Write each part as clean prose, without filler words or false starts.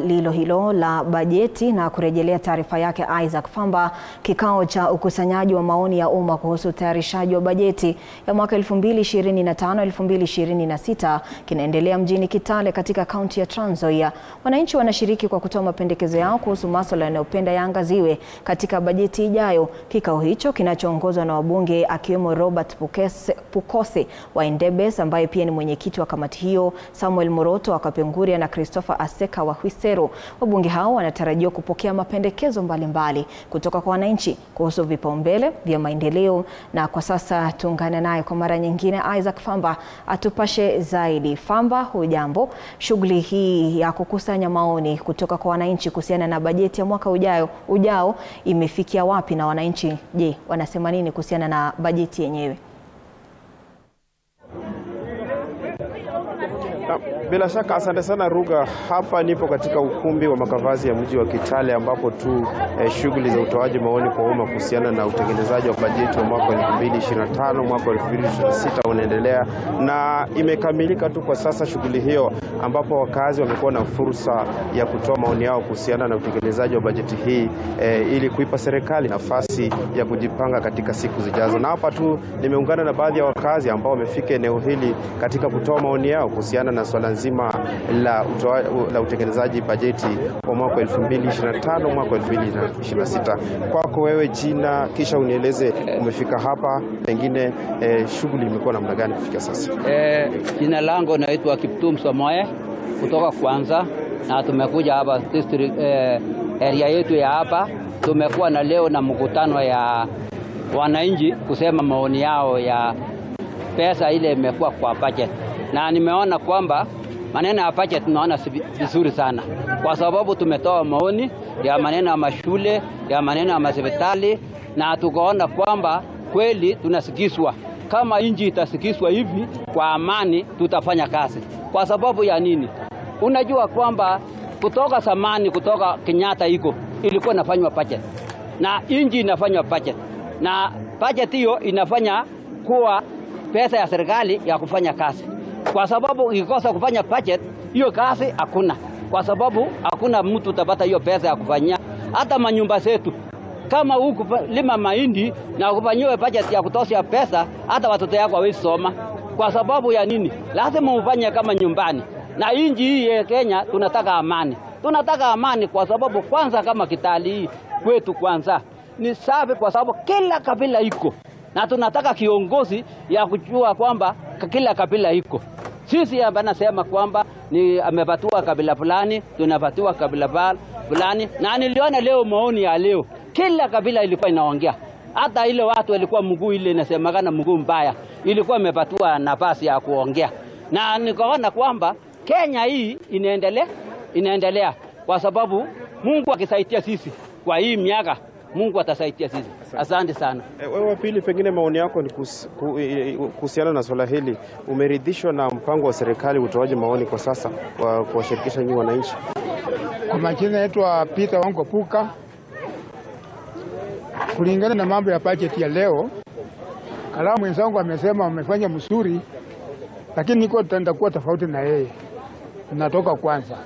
Lilo hilo la bajeti na kurejelea taarifa yake Isaac Famba, kikao cha ukusanyaji wa maoni ya umma kuhusu utayarishaji wa bajeti ya mwaka 2025-2026 kinaendelea mjini Kitale katika kaunti ya Trans Nzoia. Wananchi wanashiriki kwa kutoa mapendekezo yao kuhusu masuala yanayopenda yaangaziwe katika bajeti ijayo. Kikao hicho kinachoongozwa na wabunge akiwemo Robert Pukose wa Endebess ambaye pia ni mwenyekiti wa kamati hiyo, Samuel Moroto wa Kapenguria na Christopher Aseka wa Hwisero. Wabunge hao wanatarajiwa kupokea mapendekezo mbalimbali kutoka kwa wananchi kuhusu vipaumbele vya maendeleo, na kwa sasa tuungane naye kwa mara nyingine Isaac Famba atupashe zaidi. Famba, hujambo? Shughuli hii ya kukusanya maoni kutoka kwa wananchi kuhusiana na bajeti ya mwaka ujao imefikia wapi, na wananchi je, wanasema nini kuhusiana na bajeti yenyewe? Bila shaka, asante sana Ruga. Hapa nipo katika ukumbi wa makavazi ya mji wa Kitale ambapo tu shughuli za utoaji maoni kwa umma kuhusiana na utekelezaji wa bajeti wa mwaka 2025 mwaka 2026 unaendelea, na imekamilika tu kwa sasa shughuli hiyo, ambapo wakazi wamekuwa na fursa ya kutoa maoni yao kuhusiana na utekelezaji wa bajeti hii ili kuipa serikali nafasi ya kujipanga katika siku zijazo. Na hapa tu nimeungana na baadhi ya wakazi ambao wamefika eneo hili katika kutoa maoni yao kuhusiana na swala nzima la utekelezaji bajeti wa mwaka 2025 mwaka 2026. Kwako wewe jina, kisha unieleze umefika hapa, pengine shughuli imekuwa namna gani kufika sasa? Jina langu naitwa Kiptum Somoe kutoka Kwanza, na tumekuja hapa district area yetu ya hapa. Tumekuwa na leo na mkutano ya wananchi kusema maoni yao ya pesa ile imekuwa kwa budget, na nimeona kwamba maneno ya budget tunaona vizuri sana, kwa sababu tumetoa maoni ya maneno ya mashule, ya maneno ya hospitali, na tukaona kwamba kweli tunasikizwa. Kama nchi itasikizwa hivi kwa amani, tutafanya kazi. Kwa sababu ya nini? Unajua kwamba kutoka zamani, kutoka Kenyatta ilikuwa inafanywa budget, na nchi inafanywa budget, na budget hiyo inafanya kuwa pesa ya serikali ya kufanya kazi. Kwa sababu ikikosa kufanya budget, hiyo kazi hakuna. Kwa sababu hakuna mtu utapata hiyo pesa ya kufanyia hata manyumba zetu. Kama huku lima mahindi na kufanyiwe budget ya kutosha pesa, hata watoto yako hawezi soma. Kwa sababu ya nini? Lazima ufanye kama nyumbani. Na nchi hii ya Kenya tunataka amani. Tunataka amani kwa sababu kwanza kama Kitale hii kwetu kwanza ni safi, kwa sababu kila kabila iko. Na tunataka kiongozi ya kujua kwamba kila kabila iko. Sisi hapa nasema kwamba ni amepatiwa kabila fulani, tunapatiwa kabila fulani. Na niliona leo maoni ya leo, kila kabila ilikuwa inaongea. Hata ile watu walikuwa mguu ile inasemekana mguu mbaya, ilikuwa imepatiwa nafasi ya kuongea. Na nikaona kwamba Kenya hii inaendelea kwa sababu Mungu akisaidia sisi kwa hii miaka, Mungu atasaidia sisi. Asante sana. Wewe pili, pengine maoni yako ni kuhusiana na swala hili. Umeridhishwa na mpango wa serikali utoaji maoni kwa sasa kwa kuwashirikisha nyinyi wananchi? Kwa majina yetu Peter Wango Puka, kulingana na mambo ya budget ya leo, kalamu mwenzangu amesema wamefanya mzuri, lakini niko tutakuwa tofauti na yeye. Natoka Kwanza.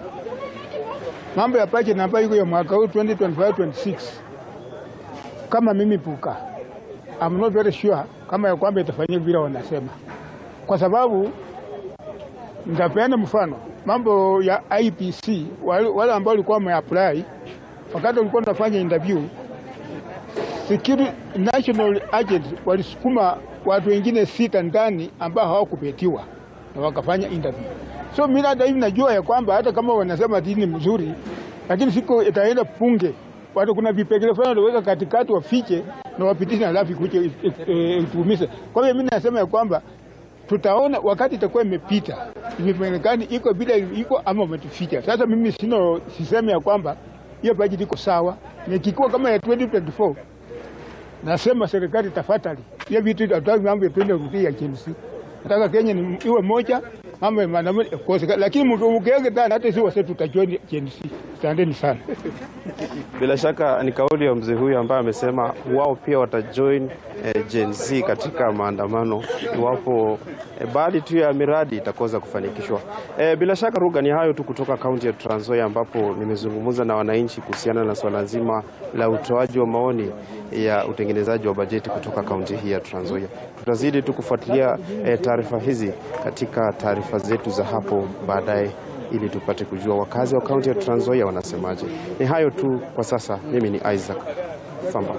Mambo ya budget ambayo iko ya mwaka huu 2025-26, kama mimi Puka, I'm not very sure kama ya kwamba itafanyika vile wanasema. Kwa sababu nitapeana mfano, mambo ya IPC, wale ambao walikuwa wameapply, wakati walikuwa wanafanya interview, security national agents walisukuma watu wengine 6 ndani ambao hawakupetiwa na wakafanya interview. So mimi hata hivi najua ya kwamba hata kama wanasema dini mzuri, lakini siku itaenda punge, watu kuna vipengele fulani waweka katikati wafiche na wapitishe, alafu kuche itumize. Kwa hiyo mimi nasema ya kwamba tutaona wakati itakuwa imepita, imepelekani iko bila iko ama umetuficha. Sasa mimi sisemi ya kwamba hiyo budget iko sawa. Nikikuwa kama ya 2024, nasema serikali tafadhali, hiyo vitu ndio mambo yapende rudi ya KNC. Nataka Kenya iwe moja, mambo ya maandamano, lakini mtu ukiweka ndani hata sisi wote tutajoin KNC. Asanteni sana. Bila shaka ni kauli ya mzee huyu ambaye amesema wao pia watajoin Gen Z katika maandamano iwapo baadhi tu ya miradi itakosa kufanikishwa. Bila shaka Ruga, ni hayo tu kutoka kaunti ya Trans Nzoia ambapo nimezungumza na wananchi kuhusiana na swala nzima la utoaji wa maoni ya utengenezaji wa bajeti kutoka kaunti hii ya Trans Nzoia. Tutazidi tu kufuatilia taarifa hizi katika taarifa zetu za hapo baadaye ili tupate kujua wakazi wa kaunti ya Trans Nzoia wanasemaje. Ni hayo tu kwa sasa. Mimi ni Isaac Famba.